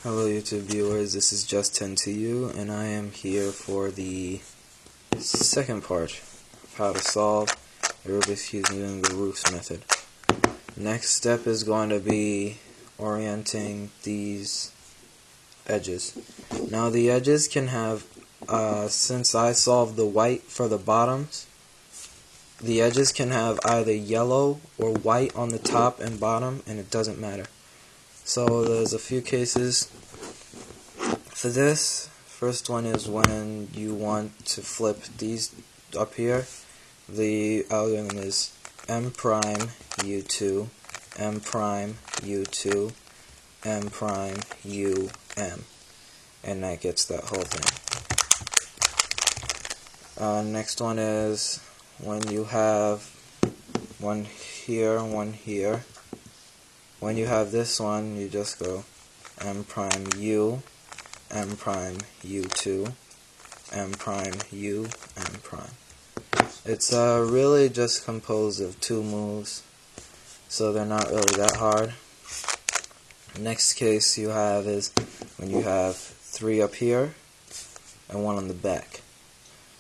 Hello YouTube viewers, this is Just 10 to you, and I am here for the second part of how to solve the Rubik's Cube using the roux method. Next step is going to be orienting these edges. Now the edges can have, since I solved the white for the bottoms, the edges can have either yellow or white on the top and bottom, and it doesn't matter. So there's a few cases for this. First one is when you want to flip these up here. The algorithm is M prime U2, M prime U2, M prime U M, and that gets that whole thing. Next one is when you have one here and one here. When you have this one, you just go M prime U, M prime U2, M prime U, M prime. It's really just composed of two moves, so they're not really that hard. Next case you have is when you have three up here and one on the back.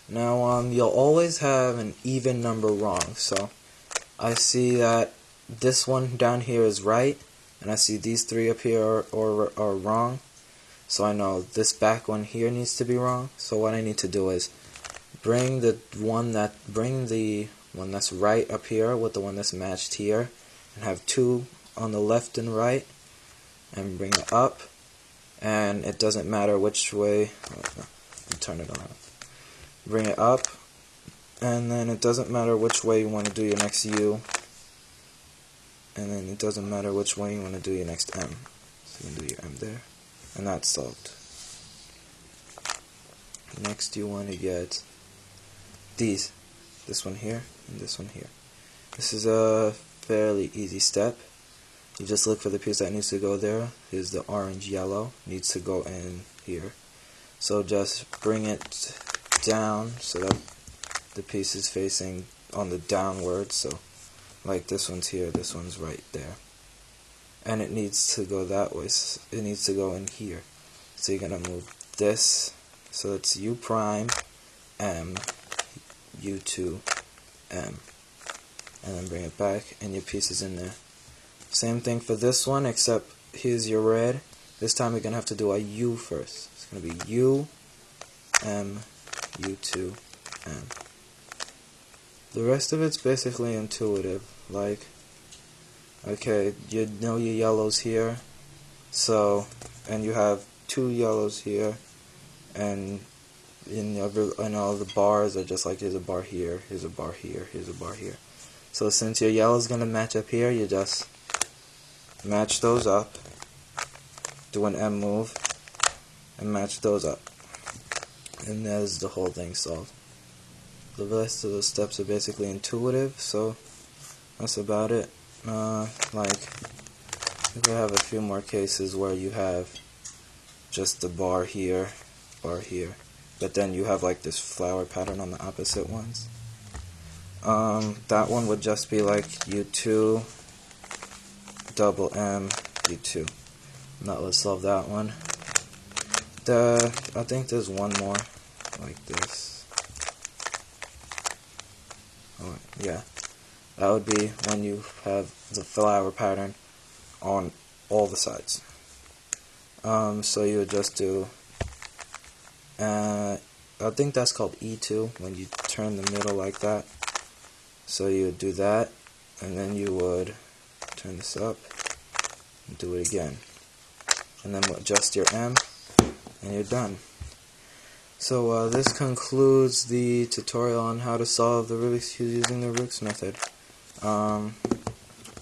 Now you'll always have an even number wrong, so I see that this one down here is right, and I see these three up here are wrong, so I know this back one here needs to be wrong. So what I need to do is bring the one that's right up here with the one that's matched here, and have two on the left and right, and bring it up, and it doesn't matter which way. Turn it on. Bring it up, and then it doesn't matter which way you want to do your next U. And then it doesn't matter which way you want to do your next M. So you can do your M there. And that's solved. Next you want to get these. This one here and this one here. This is a fairly easy step. You just look for the piece that needs to go there. Here's the orange yellow. Needs to go in here. So just bring it down so that the piece is facing on the downward. So like this one's here, this one's right there. And it needs to go that way. It needs to go in here. So you're going to move this. So it's U prime, M, U2, M. And then bring it back, and your piece is in there. Same thing for this one, except here's your red. This time you're going to have to do a U first. It's going to be U, M, U2, M. The rest of it's basically intuitive. Like, okay, you know your yellows here, so, and you have two yellows here, and all the bars are just like, here's a bar here, here's a bar here, here's a bar here. So since your yellow's gonna match up here, you just match those up, do an M move, and match those up, and there's the whole thing solved. The rest of the steps are basically intuitive, so that's about it. Like, you have a few more cases where you have just the bar here, but then you have like this flower pattern on the opposite ones. That one would just be like U2, double M, U2. Now let's solve that one. I think there's one more like this. Oh, yeah. That would be when you have the flower pattern on all the sides. So you would just do, I think that's called E2, when you turn the middle like that. So you would do that, and then you would turn this up, and do it again. And then adjust your M, and you're done. So this concludes the tutorial on how to solve the Rubik's Cube using the roux method.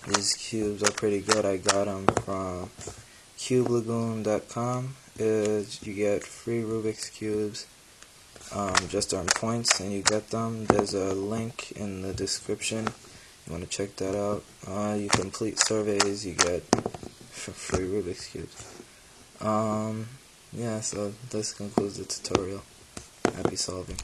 These cubes are pretty good. I got them from cubelagoon.com. You get free Rubik's Cubes, just earn points and you get them. There's a link in the description. You want to check that out. You complete surveys, you get free Rubik's Cubes. Yeah, so this concludes the tutorial. Happy solving.